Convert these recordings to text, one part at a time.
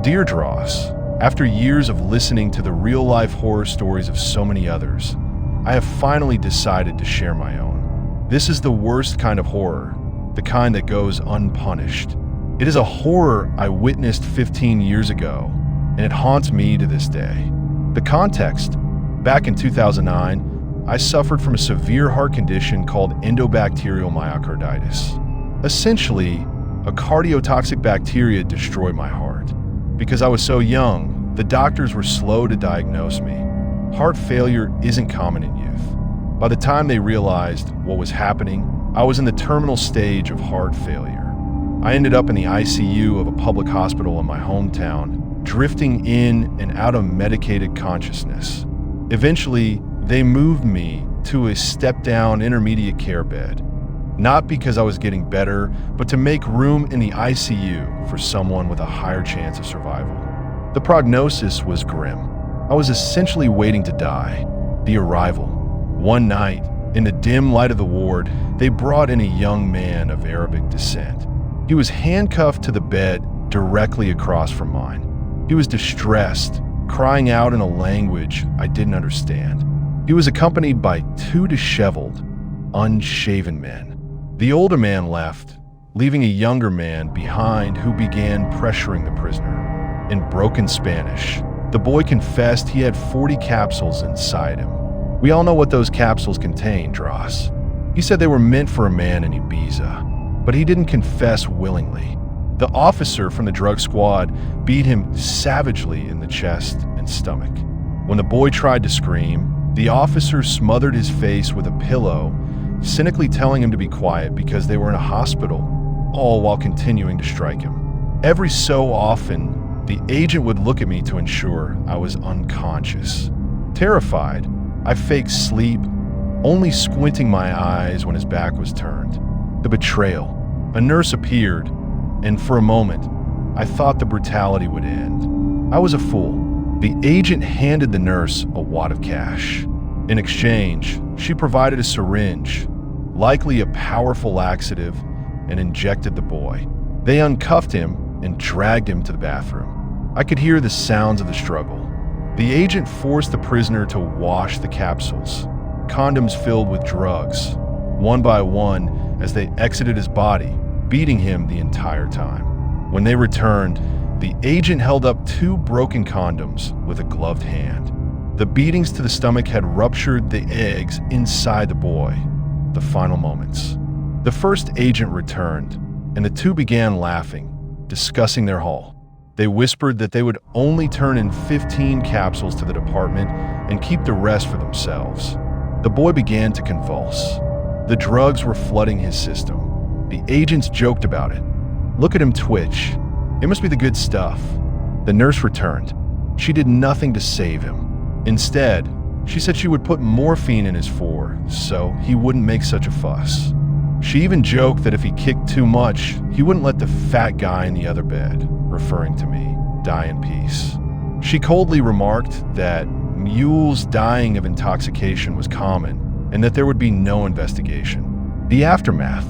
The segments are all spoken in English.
Dear Dross, after years of listening to the real-life horror stories of so many others, I have finally decided to share my own. This is the worst kind of horror, the kind that goes unpunished. It is a horror I witnessed 15 years ago, and it haunts me to this day. The context: back in 2009, I suffered from a severe heart condition called endobacterial myocarditis. Essentially, a cardiotoxic bacteria destroyed my heart. Because I was so young, the doctors were slow to diagnose me. Heart failure isn't common in youth. By the time they realized what was happening, I was in the terminal stage of heart failure. I ended up in the ICU of a public hospital in my hometown, drifting in and out of medicated consciousness. Eventually, they moved me to a step-down intermediate care bed. Not because I was getting better, but to make room in the ICU for someone with a higher chance of survival. The prognosis was grim. I was essentially waiting to die. The arrival. One night, in the dim light of the ward, they brought in a young man of Arabic descent. He was handcuffed to the bed directly across from mine. He was distressed, crying out in a language I didn't understand. He was accompanied by two disheveled, unshaven men. The older man left, leaving a younger man behind who began pressuring the prisoner. In broken Spanish, the boy confessed he had 40 capsules inside him. We all know what those capsules contain, Dross. He said they were meant for a man in Ibiza, but he didn't confess willingly. The officer from the drug squad beat him savagely in the chest and stomach. When the boy tried to scream, the officer smothered his face with a pillow, cynically telling him to be quiet because they were in a hospital, all while continuing to strike him. Every so often, the agent would look at me to ensure I was unconscious. Terrified, I faked sleep, only squinting my eyes when his back was turned. The betrayal. A nurse appeared, and for a moment, I thought the brutality would end. I was a fool. The agent handed the nurse a wad of cash. In exchange, she provided a syringe, likely a powerful laxative, and injected the boy. They uncuffed him and dragged him to the bathroom. I could hear the sounds of the struggle. The agent forced the prisoner to wash the capsules, condoms filled with drugs, one by one as they exited his body, beating him the entire time. When they returned, the agent held up two broken condoms with a gloved hand. The beatings to the stomach had ruptured the eggs inside the boy. The final moments. The first agent returned, and the two began laughing, discussing their haul. They whispered that they would only turn in 15 capsules to the department and keep the rest for themselves. The boy began to convulse. The drugs were flooding his system. The agents joked about it. Look at him twitch. It must be the good stuff. The nurse returned. She did nothing to save him. Instead, she said she would put morphine in his four so he wouldn't make such a fuss. She even joked that if he kicked too much, he wouldn't let the fat guy in the other bed, referring to me, die in peace. She coldly remarked that mules dying of intoxication was common and that there would be no investigation. The aftermath.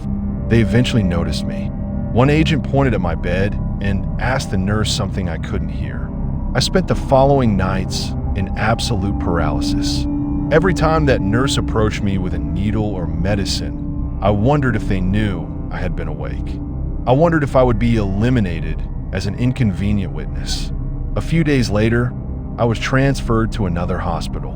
They eventually noticed me. One agent pointed at my bed and asked the nurse something I couldn't hear. I spent the following nights in absolute paralysis. Every time that nurse approached me with a needle or medicine, I wondered if they knew I had been awake. I wondered if I would be eliminated as an inconvenient witness. A few days later, I was transferred to another hospital.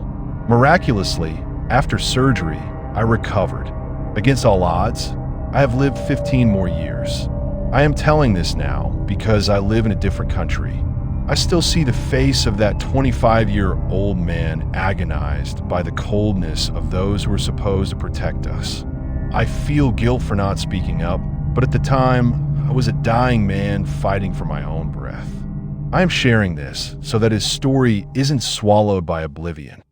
Miraculously, after surgery, I recovered. Against all odds, I have lived 15 more years. I am telling this now because I live in a different country. I still see the face of that 25-year-old man agonized by the coldness of those who are supposed to protect us. I feel guilt for not speaking up, but at the time, I was a dying man fighting for my own breath. I am sharing this so that his story isn't swallowed by oblivion.